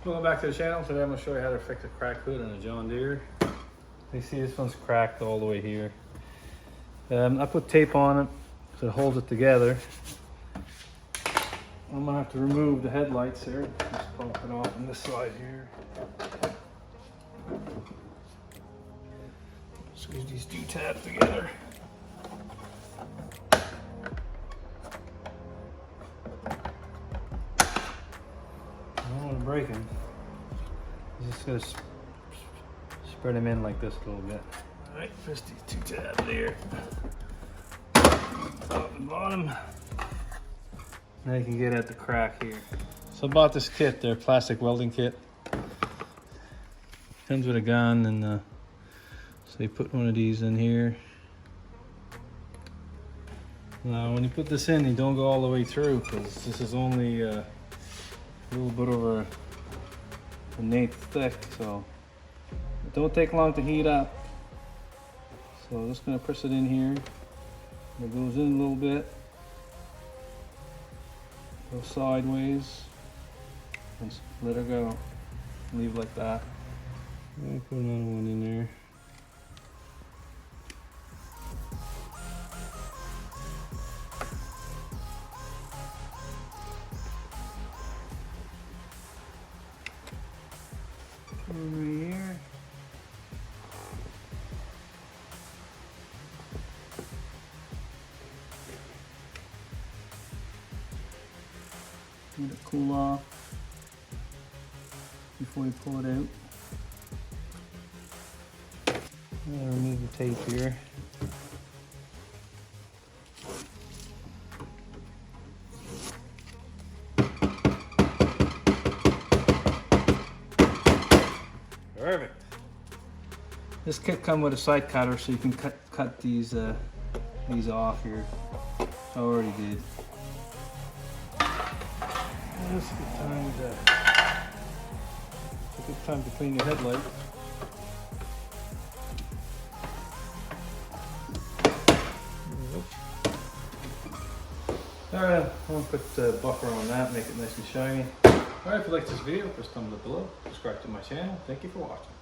Welcome back to the channel. Today I'm going to show you how to fix a cracked hood on a John Deere. You see this one's cracked all the way here. I put tape on it so it holds it together. I'm going to have to remove the headlights here. Just pop it off on this side here. Squeeze these two tabs together. I don't want to break them. I'm just going to spread them in like this a little bit. Alright, press these two tabs there. Top and bottom. Now you can get at the crack here. So I bought this kit, their plastic welding kit. Comes with a gun, and so you put one of these in here. Now when you put this in, you don't go all the way through, because this is only a little bit over an eighth thick, so it don't take long to heat up. So I'm just going to press it in here. It goes in a little bit, go sideways, and let her go. Leave like that. I'll put another one in there. Over here. Let it cool off before you pull it out. I'll remove the tape here. Perfect. This kit comes with a side cutter, so you can cut these off here. I already did. This is a good time to clean your headlight. Alright, I'm going to put the buffer on that, make it nice and shiny. Alright, if you like this video, press thumbs up below, subscribe to my channel. Thank you for watching.